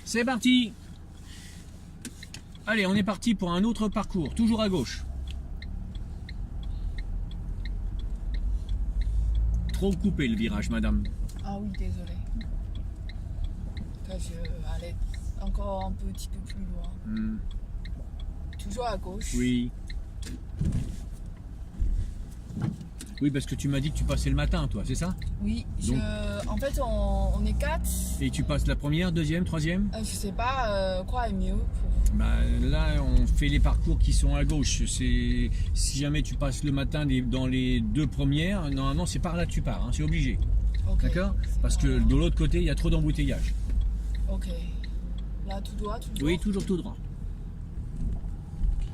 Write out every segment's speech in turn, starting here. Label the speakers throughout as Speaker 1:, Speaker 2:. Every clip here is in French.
Speaker 1: C'est parti. Allez, on est parti pour un autre parcours, toujours à gauche. Trop coupé le virage, madame.
Speaker 2: Ah oui, désolé. Là, je vais aller encore un petit peu plus loin. Toujours à gauche.
Speaker 1: Oui. Oui, parce que tu m'as dit que tu passais le matin, toi, c'est ça?
Speaker 2: Oui,
Speaker 1: Donc-
Speaker 2: en fait, on est 4.
Speaker 1: Et tu passes la première, deuxième, troisième?
Speaker 2: Je sais pas quoi est mieux pour...
Speaker 1: Bah, là, on fait les parcours qui sont à gauche. Si jamais tu passes le matin dans les deux premières, normalement, c'est par là que tu pars, hein, c'est obligé.
Speaker 2: Ok.
Speaker 1: D'accord? Parce que de l'autre côté, il y a trop d'embouteillage.
Speaker 2: Ok. Là, tout droit, tout droit.
Speaker 1: Oui, toujours tout droit.
Speaker 2: Ok.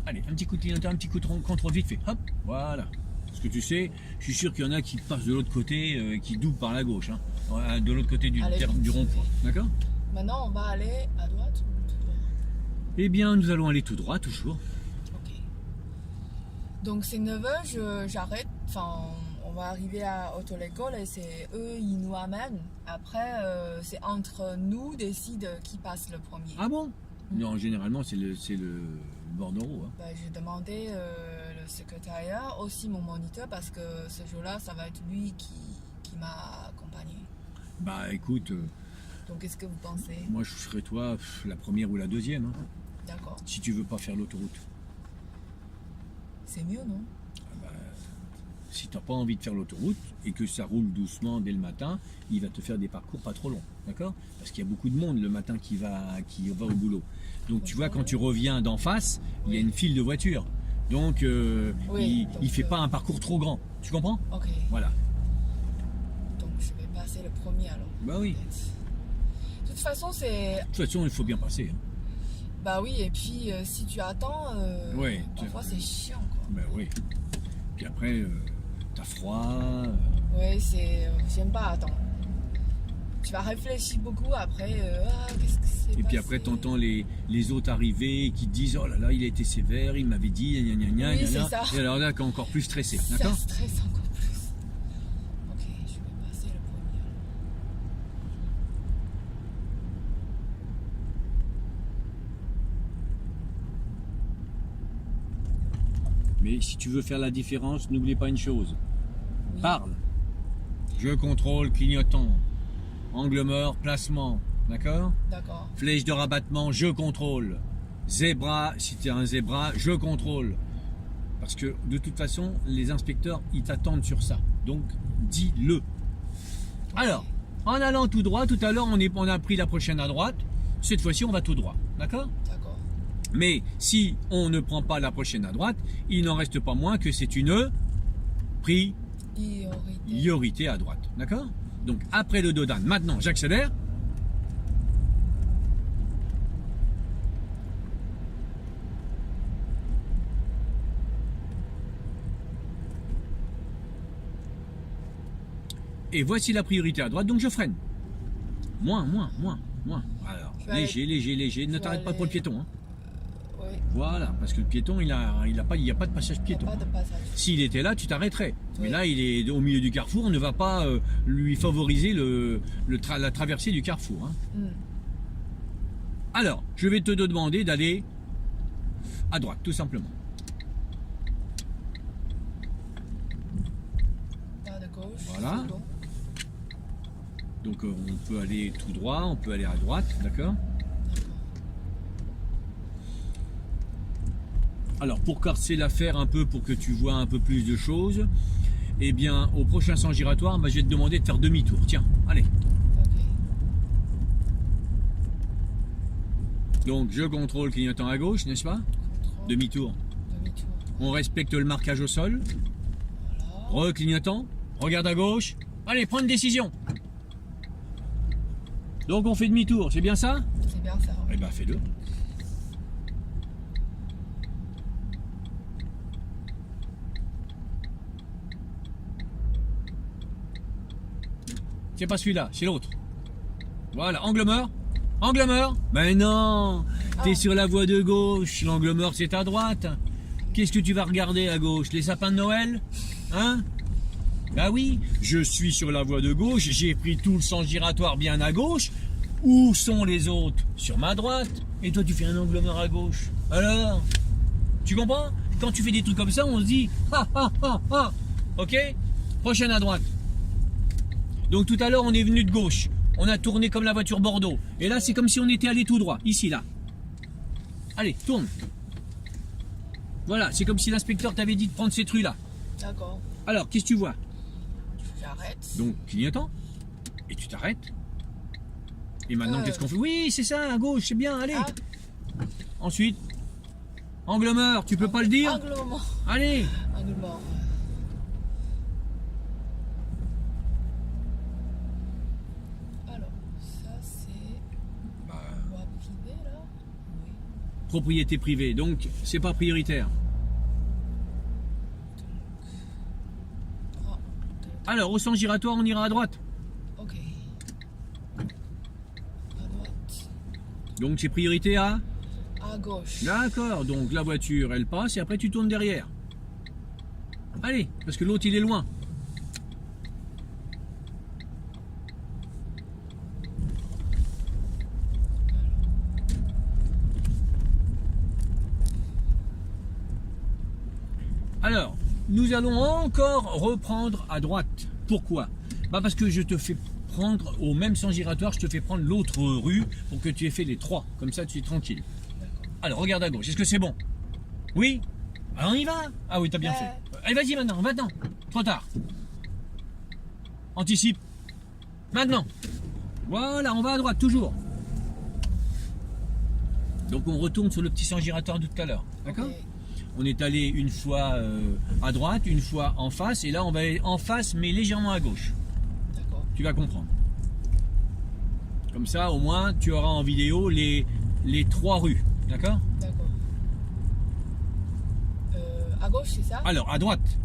Speaker 1: Allez, un petit coup de clignotant, un petit coup de contrôle vite fait. Hop, voilà. Parce que tu sais, je suis sûr qu'il y en a qui passent de l'autre côté, qui doublent par la gauche, hein, de l'autre côté du
Speaker 2: Allez, vite.
Speaker 1: rond-point. D'accord?
Speaker 2: Maintenant, on va aller à droite ou tout droit?
Speaker 1: Eh bien, nous allons aller tout droit, toujours.
Speaker 2: Ok. Donc, c'est 9h, j'arrête. Enfin, on va arriver à Autolécole et c'est eux, ils nous amènent. Après, c'est entre nous, décide qui passe le premier.
Speaker 1: Ah bon? Non, généralement, c'est le bordereau. Hein.
Speaker 2: Bah, j'ai demandé le secrétariat, aussi mon moniteur, parce que ce jour-là, ça va être lui qui m'a accompagné.
Speaker 1: Bah, écoute,
Speaker 2: Donc, qu'est-ce que vous pensez?
Speaker 1: moi, je serais toi, la première ou la deuxième, hein,
Speaker 2: D'accord.
Speaker 1: si tu veux pas faire l'autoroute.
Speaker 2: C'est mieux, non?
Speaker 1: Si tu n'as pas envie de faire l'autoroute et que ça roule doucement dès le matin, il va te faire des parcours pas trop longs, d'accord? Parce qu'il y a beaucoup de monde le matin qui va au boulot. Donc tu vois, quand tu reviens d'en face, il y a une file de voitures. Donc
Speaker 2: Oui,
Speaker 1: il fait pas un parcours trop grand. Tu comprends?
Speaker 2: Ok.
Speaker 1: Voilà.
Speaker 2: Donc, je vais passer le premier alors.
Speaker 1: Bah oui.
Speaker 2: De toute façon, c'est...
Speaker 1: De toute façon, il faut bien passer. Hein.
Speaker 2: Bah oui, et puis si tu attends,
Speaker 1: Ouais,
Speaker 2: parfois c'est chiant, quoi.
Speaker 1: Bah oui. Puis après, t'as froid.
Speaker 2: Ouais, c'est... j'aime pas attendre. Tu vas réfléchir beaucoup après, qu'est-ce que c'est
Speaker 1: Et puis
Speaker 2: passé?
Speaker 1: après, t'entends les autres arriver qui te disent oh là là, il a été sévère, il m'avait dit, gna gna gna
Speaker 2: Oui,
Speaker 1: gna
Speaker 2: c'est
Speaker 1: gna.
Speaker 2: ça.
Speaker 1: Et alors là, t'es encore plus stressé,
Speaker 2: Ça
Speaker 1: d'accord?
Speaker 2: stresse encore plus. Ok, je vais passer le premier.
Speaker 1: Mais si tu veux faire la différence, n'oublie pas une chose.
Speaker 2: Oui.
Speaker 1: Parle. Je contrôle, clignotant. Angle mort, placement. D'accord?
Speaker 2: D'accord.
Speaker 1: Flèche de rabattement, je contrôle. Zébra, si tu es un zébra, je contrôle. Parce que de toute façon, les inspecteurs, ils t'attendent sur ça. Donc, dis-le. Alors, en allant tout droit, tout à l'heure, on a pris la prochaine à droite. Cette fois-ci, on va tout droit. D'accord?
Speaker 2: D'accord.
Speaker 1: Mais si on ne prend pas la prochaine à droite, il n'en reste pas moins que c'est une priorité à droite. D'accord? Donc après le dodan, maintenant j'accélère. Et voici la priorité à droite, donc je freine. Moins. Alors,
Speaker 2: Je vais
Speaker 1: léger. Ne
Speaker 2: je
Speaker 1: t'arrête
Speaker 2: vais
Speaker 1: pas pour le piéton. Hein.
Speaker 2: Oui,
Speaker 1: Voilà, parce que le piéton, il y a pas de passage
Speaker 2: il n'y
Speaker 1: piéton.
Speaker 2: a pas de passage.
Speaker 1: S'il était là, tu t'arrêterais. Mais
Speaker 2: Oui.
Speaker 1: là, il est au milieu du carrefour, on ne va pas lui favoriser la traversée du carrefour. Hein. Alors, je vais te demander d'aller à droite, tout simplement.
Speaker 2: Pas de gauche.
Speaker 1: Voilà.
Speaker 2: c'est bon.
Speaker 1: Donc on peut aller tout droit, on peut aller à droite, d'accord? Alors pour casser l'affaire un peu, pour que tu vois un peu plus de choses, eh bien au prochain sens giratoire, je vais te demander de faire demi-tour. Tiens, allez.
Speaker 2: Ok.
Speaker 1: Donc je contrôle clignotant à gauche, n'est-ce pas?
Speaker 2: Contrôle.
Speaker 1: Demi-tour.
Speaker 2: Demi-tour.
Speaker 1: On respecte le marquage au sol.
Speaker 2: Voilà.
Speaker 1: Reclignotant. Regarde à gauche. Allez, prends une décision. Donc on fait demi-tour, c'est bien ça?
Speaker 2: C'est bien ça.
Speaker 1: Eh ben fais-le. C'est pas celui-là, c'est l'autre. Voilà, angle mort. Angle mort. Ben non, t'es
Speaker 2: Ah.
Speaker 1: sur la voie de gauche. L'angle mort, c'est à droite. Qu'est-ce que tu vas regarder à gauche? Les sapins de Noël? Hein? Ah oui, je suis sur la voie de gauche, j'ai pris tout le sens giratoire bien à gauche. Où sont les autres? Sur ma droite. Et toi, tu fais un angle mort à gauche. Alors? Tu comprends? Quand tu fais des trucs comme ça, on se dit ha ha ha ha. Ok? Prochaine à droite. Donc tout à l'heure, on est venu de gauche. On a tourné comme la voiture Bordeaux. Et là, c'est comme si on était allé tout droit. Ici, là. Allez, tourne. Voilà, c'est comme si l'inspecteur t'avait dit de prendre cette rue-là.
Speaker 2: D'accord.
Speaker 1: Alors, qu'est-ce que tu vois?
Speaker 2: J'arrête.
Speaker 1: Donc, clignotant. Et tu t'arrêtes. Et maintenant, qu'est-ce qu'on fait? Oui, c'est ça, à gauche, c'est bien, allez.
Speaker 2: Ah.
Speaker 1: Ensuite, angle mort, tu peux pas le dire?
Speaker 2: Angle mort.
Speaker 1: Allez.
Speaker 2: Angle mort. Alors, ça c'est voie privée là? Oui.
Speaker 1: Propriété privée, donc c'est pas prioritaire.
Speaker 2: Ah,
Speaker 1: Alors, au sens giratoire, on ira à droite.
Speaker 2: ok. À droite.
Speaker 1: Donc c'est priorité à?
Speaker 2: À gauche.
Speaker 1: D'accord, donc la voiture, elle passe et après tu tournes derrière. Allez, parce que l'autre, il est loin. Alors, nous allons encore reprendre à droite. Pourquoi? Bah parce que je te fais prendre, au même sens giratoire, je te fais prendre l'autre rue pour que tu aies fait les trois. Comme ça, tu es tranquille. Alors, regarde à gauche. Est-ce que c'est bon? Oui? Ah, on y va? Ah oui, t'as bien fait. Allez, vas-y maintenant, maintenant. Trop tard. Anticipe. Maintenant. Voilà, on va à droite, toujours. Donc, on retourne sur le petit sens giratoire de tout à l'heure. D'accord?
Speaker 2: Ok.
Speaker 1: On est allé une fois à droite, une fois en face, et là on va aller en face mais légèrement à gauche.
Speaker 2: D'accord.
Speaker 1: Tu vas comprendre. Comme ça au moins tu auras en vidéo les trois rues. D'accord?
Speaker 2: D'accord. À gauche, c'est ça?
Speaker 1: Alors à droite.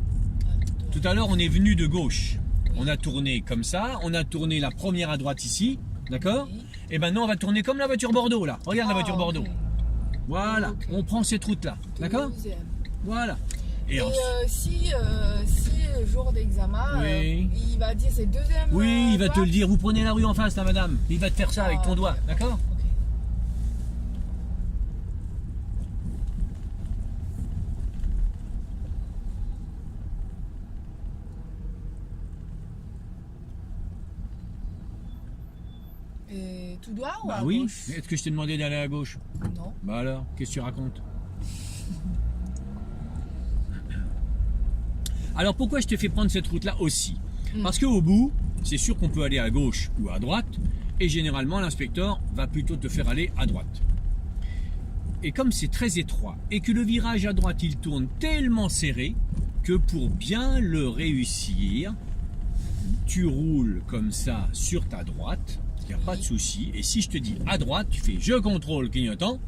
Speaker 1: Tout à l'heure on est venu de gauche. On a tourné comme ça, on a tourné la première à droite ici. D'accord?
Speaker 2: Oui.
Speaker 1: Et maintenant on va tourner comme la voiture Bordeaux là. Regarde la voiture
Speaker 2: Ah, ok.
Speaker 1: Bordeaux. Voilà,
Speaker 2: Ok.
Speaker 1: on prend cette route là. D'accord?
Speaker 2: Deuxième.
Speaker 1: Voilà.
Speaker 2: Et
Speaker 1: ensuite-
Speaker 2: si le jour d'examen,
Speaker 1: Oui.
Speaker 2: il va dire c'est deuxième.
Speaker 1: Oui, il va te
Speaker 2: droite?
Speaker 1: le dire. Vous prenez la rue en face, là, madame. Il va te faire ça avec ton doigt,
Speaker 2: ok.
Speaker 1: d'accord?
Speaker 2: Ok. Et tout droit ou
Speaker 1: Bah
Speaker 2: à
Speaker 1: oui.
Speaker 2: gauche?
Speaker 1: Est-ce que je t'ai demandé d'aller à gauche?
Speaker 2: Non.
Speaker 1: Bah alors, qu'est-ce que tu racontes? Alors pourquoi je te fais prendre cette route-là aussi? Parce qu'au bout, c'est sûr qu'on peut aller à gauche ou à droite, et généralement l'inspecteur va plutôt te faire aller à droite. Et comme c'est très étroit, et que le virage à droite il tourne tellement serré, que pour bien le réussir, tu roules comme ça sur ta droite, il n'y a pas de souci, et si je te dis à droite, tu fais je contrôle clignotant,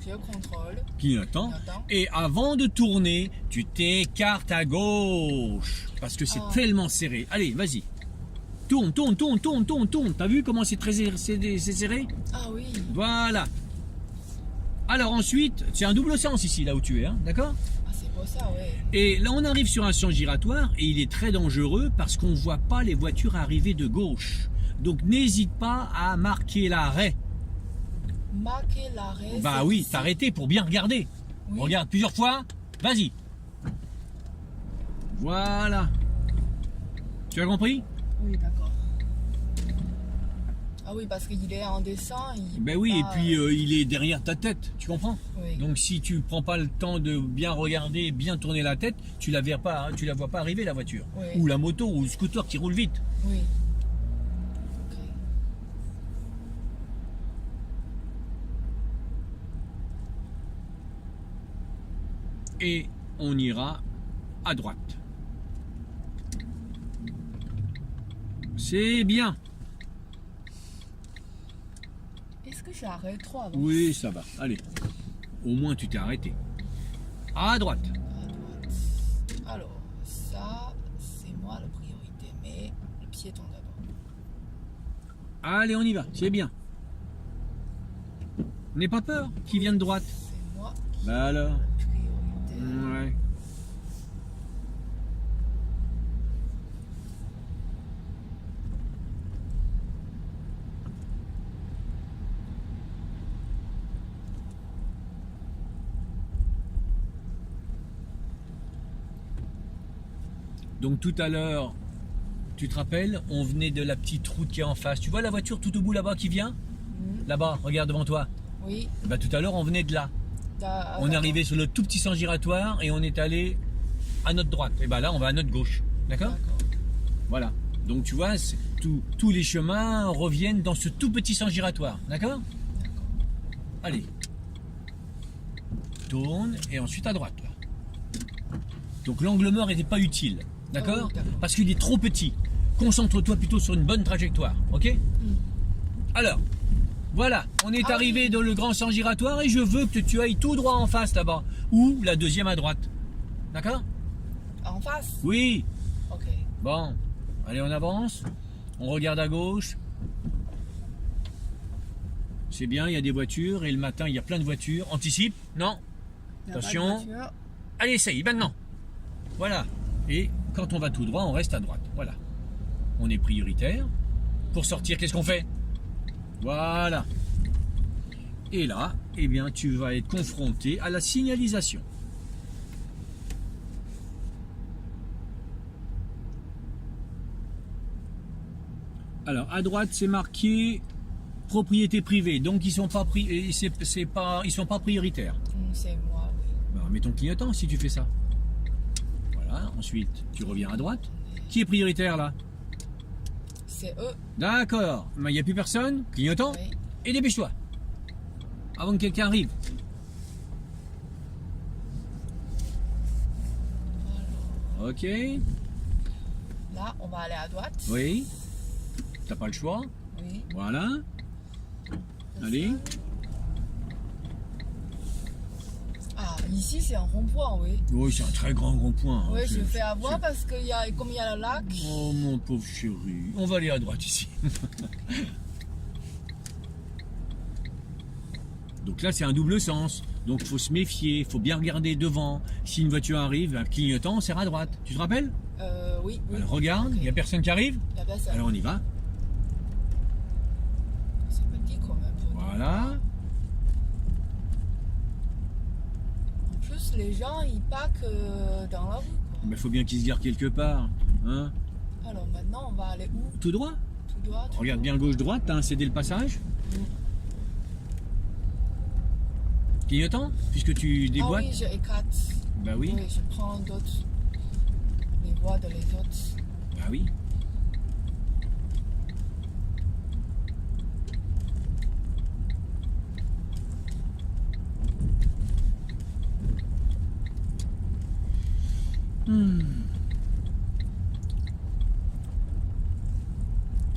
Speaker 2: Je contrôle.
Speaker 1: clignotant,
Speaker 2: Clignotant.
Speaker 1: et avant de tourner, tu t'écartes à gauche, parce que c'est tellement serré. Allez, vas-y. Tourne, tourne, tourne, tourne, tourne, tourne. T'as vu comment c'est très c'est serré?
Speaker 2: Ah oui.
Speaker 1: Voilà. Alors ensuite, c'est un double sens ici, là où tu es, hein, d'accord?
Speaker 2: Ah, c'est pour ça, ouais.
Speaker 1: Et là, on arrive sur un sens giratoire, et il est très dangereux, parce qu'on ne voit pas les voitures arriver de gauche. Donc n'hésite pas à marquer l'arrêt.
Speaker 2: Marquer l'arrêt.
Speaker 1: Bah
Speaker 2: c'est
Speaker 1: oui,
Speaker 2: ici.
Speaker 1: t'arrêter pour bien regarder.
Speaker 2: Oui.
Speaker 1: Regarde plusieurs fois, vas-y. Voilà. Tu as compris?
Speaker 2: Oui, d'accord. Ah oui, parce qu'il est en dessin.
Speaker 1: Ben oui, et puis il est derrière ta tête, tu comprends?
Speaker 2: Oui.
Speaker 1: Donc si tu prends pas le temps de bien regarder, bien tourner la tête, tu la vois pas, tu la vois pas arriver la voiture.
Speaker 2: Oui.
Speaker 1: Ou la moto, ou le scooter qui roule vite.
Speaker 2: Oui. Ok.
Speaker 1: Et on ira à droite. C'est bien.
Speaker 2: Est-ce que j'arrête trop avant?
Speaker 1: Oui, ça va. Allez. Au moins tu t'es arrêté. À droite.
Speaker 2: À droite. Alors, ça, c'est moi la priorité, mais le piéton d'abord.
Speaker 1: Allez, on y va. C'est bien. N'aie pas peur. Qui vient de droite?
Speaker 2: C'est moi qui
Speaker 1: Bah alors.
Speaker 2: la priorité.
Speaker 1: Ouais. Donc tout à l'heure, tu te rappelles, on venait de la petite route qui est en face. Tu vois la voiture tout au bout là-bas qui vient? Là-bas, regarde devant toi.
Speaker 2: Oui.
Speaker 1: Bah, tout à l'heure, on venait de là. On est arrivé sur le tout petit sens giratoire et on est allé à notre droite. Et bah là, on va à notre gauche. D'accord? Voilà. Donc tu vois, tous les chemins reviennent dans ce tout petit sens giratoire. D'accord? Allez. Tourne et ensuite à droite. Là. Donc l'angle mort n'était pas utile. D'accord? Parce qu'il est trop petit. Concentre-toi plutôt sur une bonne trajectoire. Ok? Alors, voilà. On est arrivé dans le grand sens giratoire et je veux que tu ailles tout droit en face là-bas. Ou la deuxième à droite. D'accord?
Speaker 2: En face?
Speaker 1: Oui.
Speaker 2: Ok.
Speaker 1: Bon. Allez, on avance. On regarde à gauche. C'est bien, il y a des voitures et le matin, il y a plein de voitures. Anticipe? Non. Attention. Allez, essaye, maintenant. Voilà. Et quand on va tout droit, on reste à droite. Voilà. On est prioritaire. Pour sortir, qu'est-ce qu'on fait? Voilà. Et là, eh bien, tu vas être confronté à la signalisation. Alors, à droite, c'est marqué propriété privée. Donc, ils sont pas ils sont pas prioritaires.
Speaker 2: C'est moi, oui.
Speaker 1: Ben, mets ton clignotant si tu fais ça. Voilà. Ensuite, tu reviens à droite. Qui est prioritaire là?
Speaker 2: C'est eux.
Speaker 1: D'accord. Il n'y a plus personne. Clignotant.
Speaker 2: Oui.
Speaker 1: Et dépêche-toi. Avant que quelqu'un arrive. Ok.
Speaker 2: Là, on va aller à droite.
Speaker 1: Oui. T'as pas le choix.
Speaker 2: Oui.
Speaker 1: Voilà. Allez.
Speaker 2: Ah, ici, c'est un rond-point, oui.
Speaker 1: Oui, c'est un très grand rond-point.
Speaker 2: Oui, je fais avoir parce que comme il y a le lac.
Speaker 1: Oh mon pauvre chéri. On va aller à droite ici. Donc là, c'est un double sens. Donc il faut se méfier, il faut bien regarder devant. Si une voiture arrive, un clignotant, on serre à droite. Tu te rappelles?
Speaker 2: Oui.
Speaker 1: Alors regarde, il n'y a personne qui arrive.
Speaker 2: Il y a personne.
Speaker 1: Alors on y va.
Speaker 2: C'est petit quand même.
Speaker 1: Voilà.
Speaker 2: En plus, les gens, ils parquent dans la rue.
Speaker 1: Mais il faut bien qu'ils se garent quelque part. Hein?
Speaker 2: Alors maintenant, on va aller où?
Speaker 1: Tout droit.
Speaker 2: Tout droit.
Speaker 1: Regarde bien gauche-droite, t'as cédé le passage. Clignotant, puisque tu déboîtes.
Speaker 2: Ah oui, je écarte.
Speaker 1: Bah oui.
Speaker 2: Oui, je prends d'autres. Les voies de les autres.
Speaker 1: Bah oui.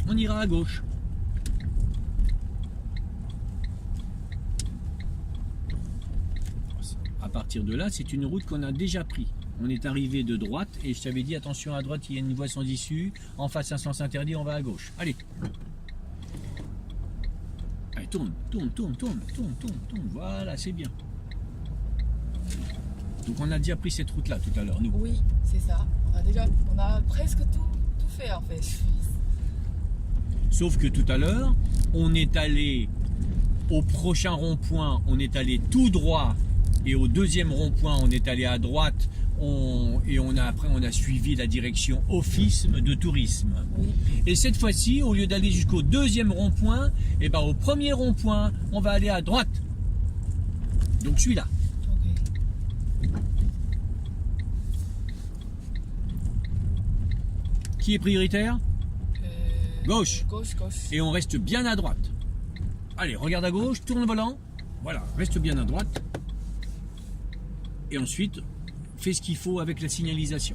Speaker 1: On ira à gauche. À partir de là, c'est une route qu'on a déjà pris. On est arrivé de droite et je t'avais dit attention à droite, il y a une voie sans issue. En face, un sens interdit, on va à gauche. Allez. Allez, tourne. Voilà, c'est bien. Donc on a déjà pris cette route-là tout à l'heure, nous.
Speaker 2: Oui, c'est ça. On a presque tout fait en fait.
Speaker 1: Sauf que tout à l'heure, on est allé au prochain rond-point, on est allé tout droit. Et au deuxième rond-point, on est allé à droite. Après, on a suivi la direction office de tourisme.
Speaker 2: Oui.
Speaker 1: Et cette fois-ci, au lieu d'aller jusqu'au deuxième rond-point, et ben au premier rond-point, on va aller à droite. Donc celui-là.
Speaker 2: Ok.
Speaker 1: Qui est prioritaire? Gauche.
Speaker 2: Gauche.
Speaker 1: Et on reste bien à droite. Allez, regarde à gauche, tourne le volant. Voilà, reste bien à droite. Et ensuite, fais ce qu'il faut avec la signalisation.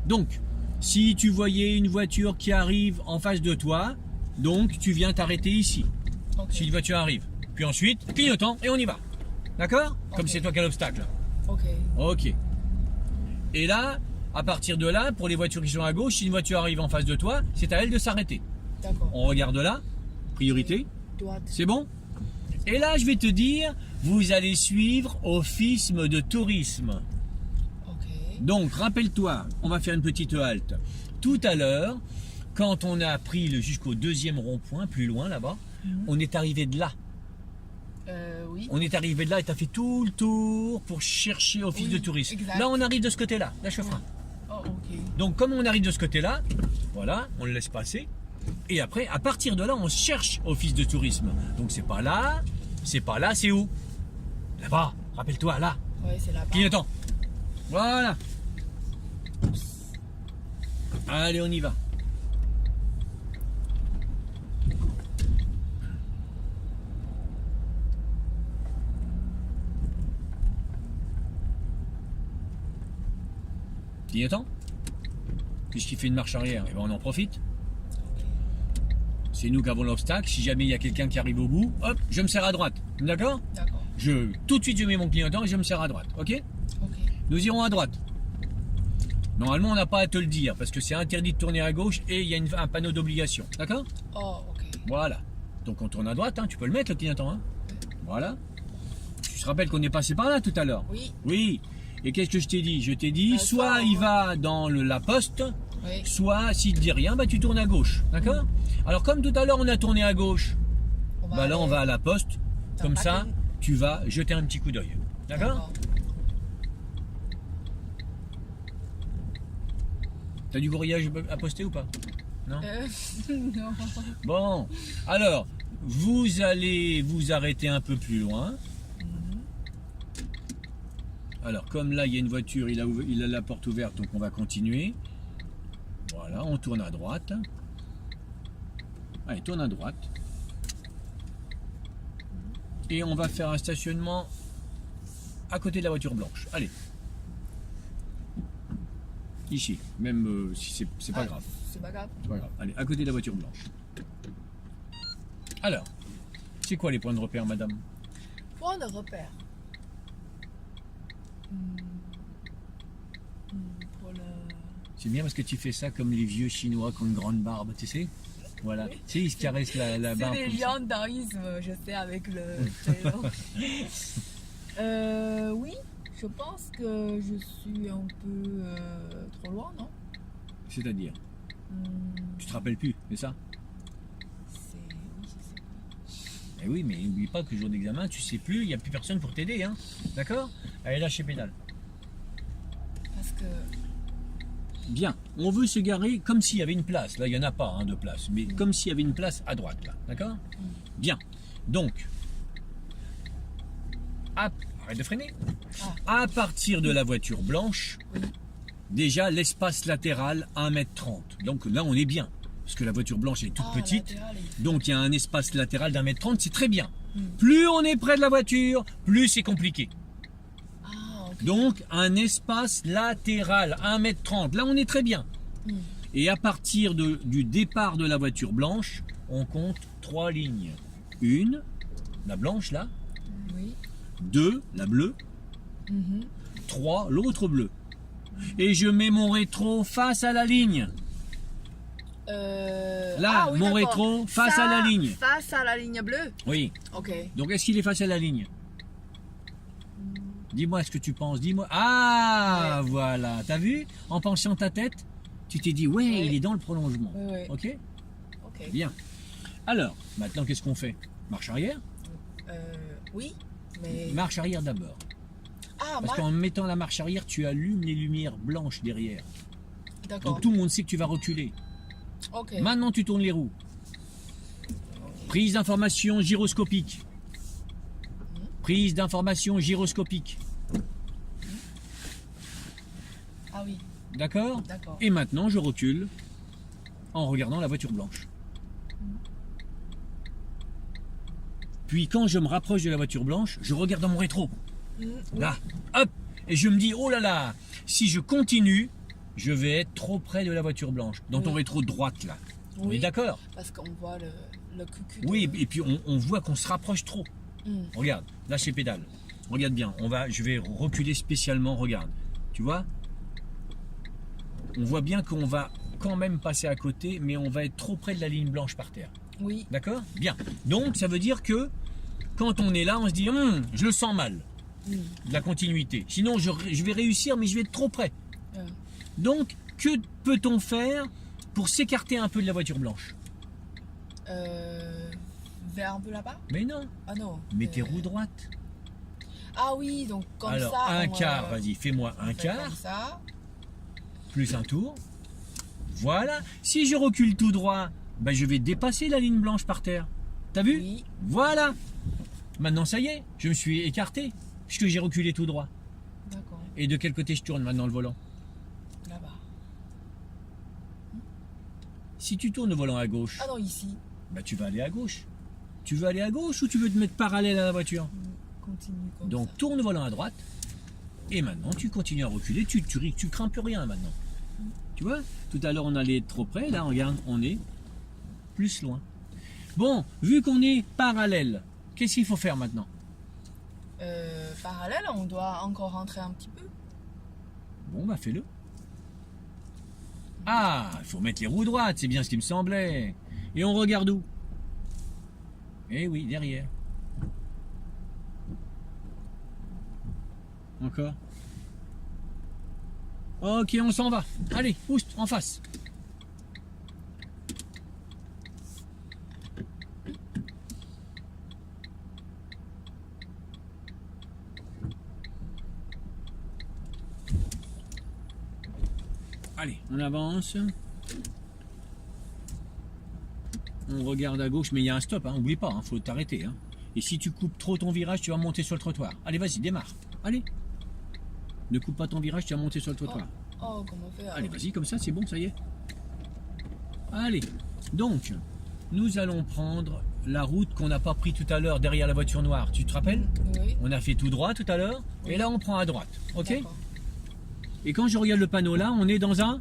Speaker 1: Donc, si tu voyais une voiture qui arrive en face de toi, donc tu viens t'arrêter ici.
Speaker 2: Okay.
Speaker 1: Si une voiture arrive. Puis ensuite, clignotant et on y va. D'accord? Comme c'est toi qui as l'obstacle. Ok. Et là, à partir de là, pour les voitures qui sont à gauche, si une voiture arrive en face de toi, c'est à elle de s'arrêter.
Speaker 2: D'accord.
Speaker 1: On regarde là, priorité.
Speaker 2: Droite.
Speaker 1: C'est bon? Et là, je vais te dire, vous allez suivre office de tourisme.
Speaker 2: Ok.
Speaker 1: Donc, rappelle-toi, on va faire une petite halte. Tout à l'heure, quand on a pris jusqu'au deuxième rond-point, plus loin là-bas, on est arrivé de là.
Speaker 2: Oui.
Speaker 1: On est arrivé de là et tu as fait tout le tour pour chercher office de tourisme.
Speaker 2: Exact.
Speaker 1: Là, on arrive de ce côté-là, la chaufferin.
Speaker 2: Oh, ok.
Speaker 1: Donc comme on arrive de ce côté-là, voilà, on le laisse passer. Et après, à partir de là, on cherche office de tourisme. Donc c'est pas là, c'est où? Là-bas, rappelle-toi, là.
Speaker 2: Ouais, c'est là-bas.
Speaker 1: Clignotant. Voilà. Allez, on y va. Clignotant. Puisqu'il fait une marche arrière, et ben on en profite. C'est nous qui avons l'obstacle. Si jamais il y a quelqu'un qui arrive au bout, hop, je me serre à droite. D'accord?
Speaker 2: D'accord.
Speaker 1: Tout de suite, je mets mon clignotant et je me serre à droite. Ok?
Speaker 2: Ok.
Speaker 1: Nous irons à droite. Normalement, on n'a pas à te le dire parce que c'est interdit de tourner à gauche et il y a un panneau d'obligation. D'accord?
Speaker 2: Oh, ok.
Speaker 1: Voilà. Donc on tourne à droite, hein. Tu peux le mettre le clignotant. Hein. Voilà. Tu te rappelles qu'on est passé par là tout à l'heure?
Speaker 2: Oui.
Speaker 1: Oui. Et qu'est-ce que je t'ai dit? Je t'ai dit, soit il va dans la poste,
Speaker 2: Oui.
Speaker 1: soit s'il ne te dit rien, bah, tu tournes à gauche. D'accord? Alors comme tout à l'heure on a tourné à gauche, bah là on va à la poste. Comme ça, tu vas jeter un petit coup d'œil. D'accord? T'as du courriage à poster ou pas? Non?
Speaker 2: Non.
Speaker 1: Bon, alors, vous allez vous arrêter un peu plus loin. Alors, comme là, il y a une voiture, il a la porte ouverte, donc on va continuer. Voilà, on tourne à droite. Allez, tourne à droite. Et on va faire un stationnement à côté de la voiture blanche. Allez. Ici, même si c'est pas grave.
Speaker 2: C'est pas grave.
Speaker 1: C'est pas grave. Allez, à côté de la voiture blanche. Alors, c'est quoi les points de repère, madame?
Speaker 2: Point de repère. Pour le...
Speaker 1: C'est bien parce que tu fais ça comme les vieux Chinois qui ont une grande barbe, tu sais? Voilà. Tu sais, ils se caressent la barbe.
Speaker 2: C'est des liandaïsmes, je sais, avec le prénom. Oui, je pense que je suis un peu trop loin, non?
Speaker 1: C'est-à-dire? Tu te rappelles plus, c'est ça?
Speaker 2: Oui, je sais.
Speaker 1: Eh oui, mais n'oublie pas que le jour d'examen, tu sais plus, il n'y a plus personne pour t'aider, hein? D'accord? Allez, lâchez pédale.
Speaker 2: Parce que...
Speaker 1: Bien, on veut se garer comme s'il y avait une place. Là, il n'y en a pas de place, mais comme s'il y avait une place à droite, là. D'accord? Bien. Donc, arrête de freiner. À partir de la voiture blanche, déjà l'espace latéral 1m30. Donc là, on est bien. Parce que la voiture blanche est toute petite. Donc il y a un espace latéral d'1m30, c'est très bien. Plus on est près de la voiture, plus c'est compliqué. Donc un espace latéral 1m30, là on est très bien. Et à partir du départ de la voiture blanche, on compte 3 lignes. Une, la blanche là.
Speaker 2: Oui.
Speaker 1: 2, la bleue. 3, l'autre bleue. Et je mets mon rétro face à la ligne. Là,
Speaker 2: oui,
Speaker 1: mon
Speaker 2: d'accord.
Speaker 1: rétro face à la ligne.
Speaker 2: Face à la ligne bleue.
Speaker 1: Oui.
Speaker 2: Ok.
Speaker 1: Donc est-ce qu'il est face à la ligne? Dis-moi ce que tu penses, dis-moi. Ah,
Speaker 2: Ouais.
Speaker 1: voilà. T'as vu? En penchant ta tête, tu t'es dit, ouais, il est dans le prolongement.
Speaker 2: Ouais.
Speaker 1: Ok?
Speaker 2: Ok.
Speaker 1: Bien. Alors, maintenant, qu'est-ce qu'on fait? Marche arrière?
Speaker 2: Oui, mais...
Speaker 1: Marche arrière d'abord.
Speaker 2: Ah,
Speaker 1: Parce qu'en mettant la marche arrière, tu allumes les lumières blanches derrière.
Speaker 2: D'accord.
Speaker 1: Donc tout le monde sait que tu vas reculer.
Speaker 2: Ok.
Speaker 1: Maintenant, tu tournes les roues. Prise d'information gyroscopique. Prise d'information gyroscopique.
Speaker 2: Ah oui,
Speaker 1: D'accord?
Speaker 2: d'accord.
Speaker 1: Et maintenant, je recule en regardant la voiture blanche. Puis quand je me rapproche de la voiture blanche, je regarde dans mon rétro. Là, hop, et je me dis, oh là là, si je continue, je vais être trop près de la voiture blanche. Dans ton rétro droite, là. On est d'accord?
Speaker 2: Parce qu'on voit le cucu.
Speaker 1: Oui, et puis on voit qu'on se rapproche trop. Regarde, là c'est pédale. Regarde bien, je vais reculer spécialement, regarde. Tu vois? On voit bien qu'on va quand même passer à côté, mais on va être trop près de la ligne blanche par terre.
Speaker 2: Oui.
Speaker 1: D'accord? Bien. Donc ça veut dire que quand on est là, on se dit, je le sens mal. De la continuité. Sinon, je vais réussir, mais je vais être trop près. Donc, que peut-on faire pour s'écarter un peu de la voiture blanche?
Speaker 2: Vers un peu là-bas?
Speaker 1: Mais non.
Speaker 2: Ah non.
Speaker 1: Mets tes roues droites.
Speaker 2: Ah oui, donc comme
Speaker 1: Alors,
Speaker 2: ça.
Speaker 1: un quart, vas-y, fais-moi un quart.
Speaker 2: Comme ça.
Speaker 1: plus un tour. Voilà. Si je recule tout droit, ben je vais dépasser la ligne blanche par terre. T'as vu?
Speaker 2: Oui.
Speaker 1: Voilà. Maintenant, ça y est, je me suis écarté puisque j'ai reculé tout droit.
Speaker 2: D'accord.
Speaker 1: Et de quel côté je tourne maintenant le volant?
Speaker 2: Là-bas.
Speaker 1: Si tu tournes le volant à gauche,
Speaker 2: Ah non, ici.
Speaker 1: ben tu vas aller à gauche. Tu veux aller à gauche ou tu veux te mettre parallèle à la voiture?
Speaker 2: Continue comme
Speaker 1: Donc
Speaker 2: ça.
Speaker 1: tourne le volant à droite. Et maintenant, tu continues à reculer. Tu crains plus rien maintenant. Tu vois? Tout à l'heure, on allait être trop près. Là, regarde, on est plus loin. Bon, vu qu'on est parallèle, qu'est-ce qu'il faut faire maintenant?
Speaker 2: Parallèle, on doit encore rentrer un petit peu.
Speaker 1: Bon, bah fais-le. Ah, il faut mettre les roues droites, c'est bien ce qui me semblait. Et on regarde où? Eh oui, derrière. Encore. Ok, on s'en va. Allez, pousse, en face. Allez, on avance. On regarde à gauche, mais il y a un stop, hein, oublie pas, faut t'arrêter. Hein. Et si tu coupes trop ton virage, tu vas monter sur le trottoir. Allez, vas-y, démarre. Allez. Ne coupe pas ton virage, tu vas monter sur le trottoir.
Speaker 2: Oh, comment faire?
Speaker 1: Allez, vas-y, comme ça, c'est bon, ça y est. Allez. Donc, nous allons prendre la route qu'on n'a pas pris tout à l'heure derrière la voiture noire. Tu te rappelles?
Speaker 2: Oui.
Speaker 1: On a fait tout droit tout à l'heure.
Speaker 2: Oui.
Speaker 1: Et là, on prend à droite. Ok?
Speaker 2: D'accord.
Speaker 1: Et quand je regarde le panneau là, on est dans un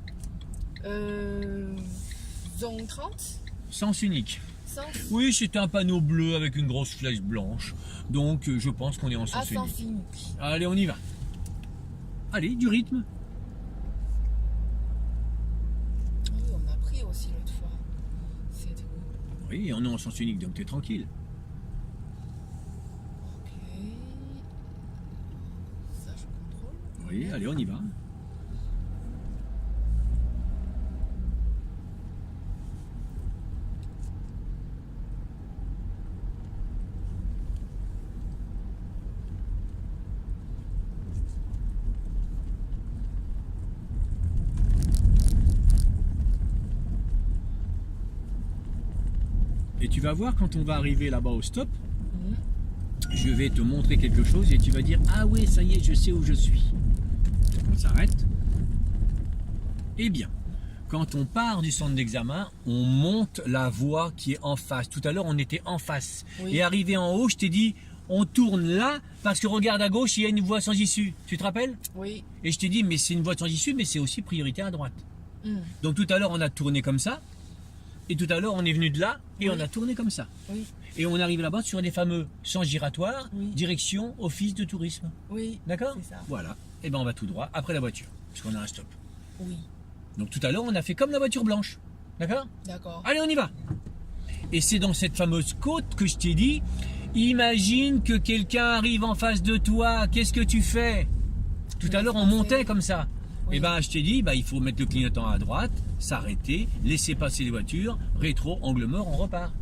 Speaker 2: Zone 30?
Speaker 1: sens unique.
Speaker 2: Sens?
Speaker 1: Oui, c'est un panneau bleu avec une grosse flèche blanche. Donc, je pense qu'on est en
Speaker 2: Ah,
Speaker 1: sens unique.
Speaker 2: sens unique.
Speaker 1: Allez, on y va. Allez, du rythme.
Speaker 2: Oui, on a pris aussi l'autre fois. C'est tout.
Speaker 1: Oui, on est en sens unique, donc t'es tranquille.
Speaker 2: Ok. Ça, je contrôle.
Speaker 1: Oui, allez, on y va. Et tu vas voir quand on va arriver là-bas au stop,
Speaker 2: Mhm.
Speaker 1: je vais te montrer quelque chose et tu vas dire ah ouais, ça y est, je sais où je suis. On s'arrête. Eh bien, quand on part du centre d'examen, on monte la voie qui est en face. Tout à l'heure, on était en face.
Speaker 2: Oui.
Speaker 1: Et arrivé en haut, je t'ai dit on tourne là parce que regarde à gauche, il y a une voie sans issue. Tu te rappelles?
Speaker 2: Oui.
Speaker 1: Et je t'ai dit mais c'est une voie sans issue, mais c'est aussi priorité à droite.
Speaker 2: Mhm.
Speaker 1: Donc tout à l'heure, on a tourné comme ça. Et tout à l'heure, on est venu de là et
Speaker 2: Oui.
Speaker 1: on a tourné comme ça.
Speaker 2: Oui.
Speaker 1: Et on arrive là-bas sur les fameux sens giratoires,
Speaker 2: Oui.
Speaker 1: direction office de tourisme.
Speaker 2: Oui.
Speaker 1: D'accord?
Speaker 2: C'est ça.
Speaker 1: Voilà. Et ben on va tout droit après la voiture, puisqu'on a un stop.
Speaker 2: Oui.
Speaker 1: Donc tout à l'heure, on a fait comme la voiture blanche. D'accord?
Speaker 2: D'accord.
Speaker 1: Allez, on y va. Et c'est dans cette fameuse côte que je t'ai dit, imagine que quelqu'un arrive en face de toi, qu'est-ce que tu fais? Tout à l'heure, on montait comme ça.
Speaker 2: Oui.
Speaker 1: Et ben je t'ai dit, il faut mettre le clignotant à droite, s'arrêter, laisser passer les voitures, rétro, angle mort, on repart.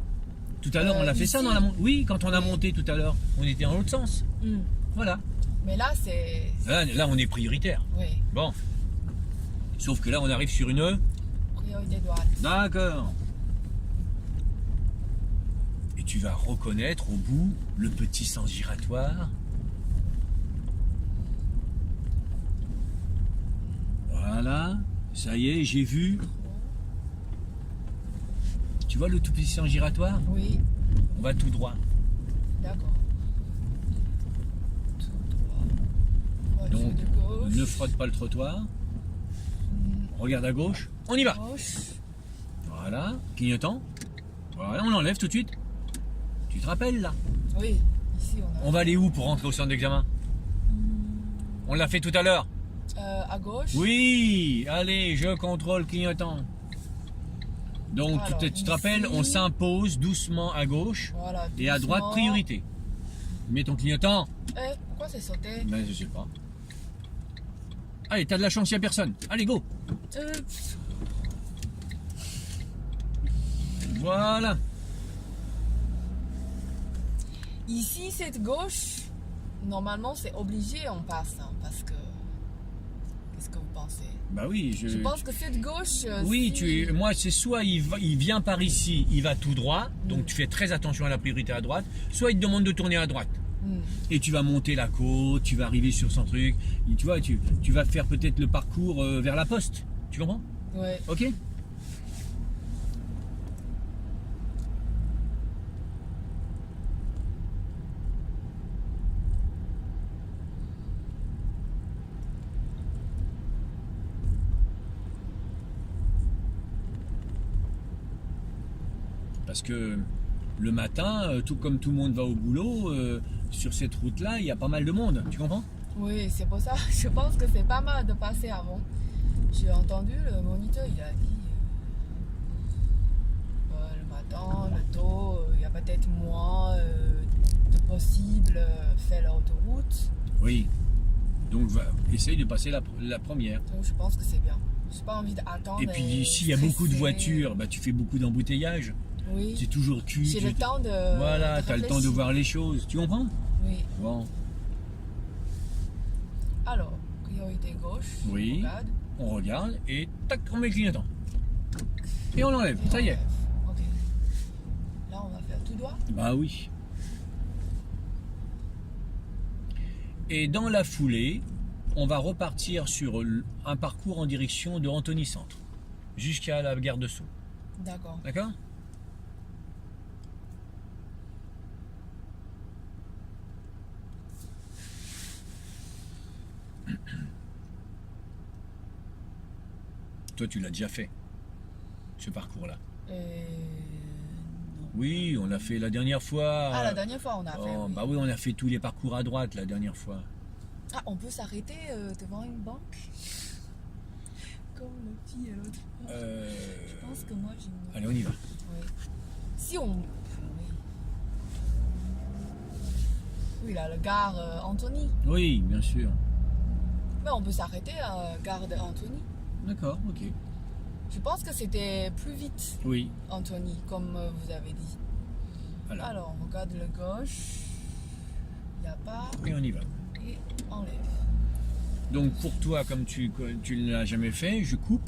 Speaker 1: Tout à l'heure, on a fait ça
Speaker 2: ici.
Speaker 1: dans la montée. Oui, quand on a
Speaker 2: Oui.
Speaker 1: monté tout à l'heure, on était dans l'autre sens.
Speaker 2: Mhm.
Speaker 1: Voilà.
Speaker 2: Mais là, c'est.
Speaker 1: Là, on est prioritaire.
Speaker 2: Oui.
Speaker 1: Bon. Sauf que là, on arrive sur une...
Speaker 2: Priorité droite.
Speaker 1: D'accord. Et tu vas reconnaître au bout le petit sens giratoire. Voilà. Ça y est, j'ai vu. Tu vois le tout petit sens giratoire?
Speaker 2: Oui.
Speaker 1: On va tout droit.
Speaker 2: D'accord. Tout droit. Voiture
Speaker 1: Donc,
Speaker 2: de gauche.
Speaker 1: ne frotte pas le trottoir.
Speaker 2: Mhm.
Speaker 1: Regarde à gauche. On y va.
Speaker 2: Gauche.
Speaker 1: Voilà. Clignotant. Voilà, on l'enlève tout de suite. Tu te rappelles là?
Speaker 2: Oui. Ici, on a.
Speaker 1: On va aller où pour rentrer au centre d'examen? On l'a fait tout à l'heure.
Speaker 2: À gauche.
Speaker 1: Oui, allez, je contrôle clignotant. Donc,
Speaker 2: Alors,
Speaker 1: tu te
Speaker 2: ici.
Speaker 1: rappelles, on s'impose doucement à gauche
Speaker 2: Voilà.
Speaker 1: et à droite,
Speaker 2: doucement.
Speaker 1: priorité. Mets ton clignotant.
Speaker 2: Pourquoi c'est sauté?
Speaker 1: Ben, je sais pas. Allez, t'as de la chance, il n'y a personne. Allez, go. Voilà.
Speaker 2: Ici, cette gauche, normalement, c'est obligé, on passe. Hein, parce que. Qu'est-ce que vous pensez?
Speaker 1: Bah oui,
Speaker 2: Je pense que cette gauche.
Speaker 1: Oui,
Speaker 2: si-
Speaker 1: moi c'est soit il vient par ici, il va tout droit, donc tu fais très attention à la priorité à droite, soit il te demande de tourner à droite.
Speaker 2: Hmm.
Speaker 1: Et tu vas monter la côte, tu vas arriver sur son truc, et tu vois, tu vas faire peut-être le parcours vers la poste. Tu comprends?
Speaker 2: Ouais.
Speaker 1: Ok? Parce que le matin, tout comme tout le monde va au boulot, sur cette route-là, il y a pas mal de monde. Tu comprends?
Speaker 2: Oui, c'est pour ça. Je pense que c'est pas mal de passer avant. J'ai entendu le moniteur, il a dit le matin, le tôt, il y a peut-être moins de possible faire l'autoroute.
Speaker 1: Oui. Donc essaye de passer la première.
Speaker 2: Donc je pense que c'est bien. J'ai pas envie d'attendre.
Speaker 1: Et puis s'il y a beaucoup de voitures, bah, tu fais beaucoup d'embouteillages.
Speaker 2: Oui.
Speaker 1: C'est toujours cul.
Speaker 2: J'ai le temps de.
Speaker 1: Voilà,
Speaker 2: de
Speaker 1: tu as le temps de
Speaker 2: réfléchir.
Speaker 1: voir les choses. Tu comprends?
Speaker 2: Oui.
Speaker 1: Bon,
Speaker 2: Alors, priorité gauche.
Speaker 1: Oui.
Speaker 2: On regarde.
Speaker 1: on regarde et tac, on met le clignotant. Et on l'enlève. Ça y est.
Speaker 2: Ok. Là, on va faire tout droit.
Speaker 1: Bah oui. Et dans la foulée, on va repartir sur un parcours en direction de Antony Centre, jusqu'à la gare de Sceaux.
Speaker 2: D'accord.
Speaker 1: D'accord? Toi, tu l'as déjà fait, ce parcours-là.
Speaker 2: Non.
Speaker 1: Oui, on l'a fait la dernière fois.
Speaker 2: Ah, la dernière fois, on a fait.
Speaker 1: Oh,
Speaker 2: Oui.
Speaker 1: bah oui, on a fait tous les parcours à droite la dernière fois.
Speaker 2: Ah, on peut s'arrêter devant une banque comme le petit et l'autre. Je pense que moi, j'ai une.
Speaker 1: Allez, on y va.
Speaker 2: Oui. Si on. Oui. Oui, là, le gare Anthony.
Speaker 1: Oui, bien sûr.
Speaker 2: Mais on peut s'arrêter à gare de Anthony.
Speaker 1: D'accord, ok.
Speaker 2: Je pense que c'était plus vite,
Speaker 1: Oui,
Speaker 2: Anthony, comme vous avez dit.
Speaker 1: voilà.
Speaker 2: Alors, on regarde le gauche. Il n'y a pas.
Speaker 1: Et on y va.
Speaker 2: Et enlève.
Speaker 1: Donc pour toi, comme tu ne l'as jamais fait, je coupe.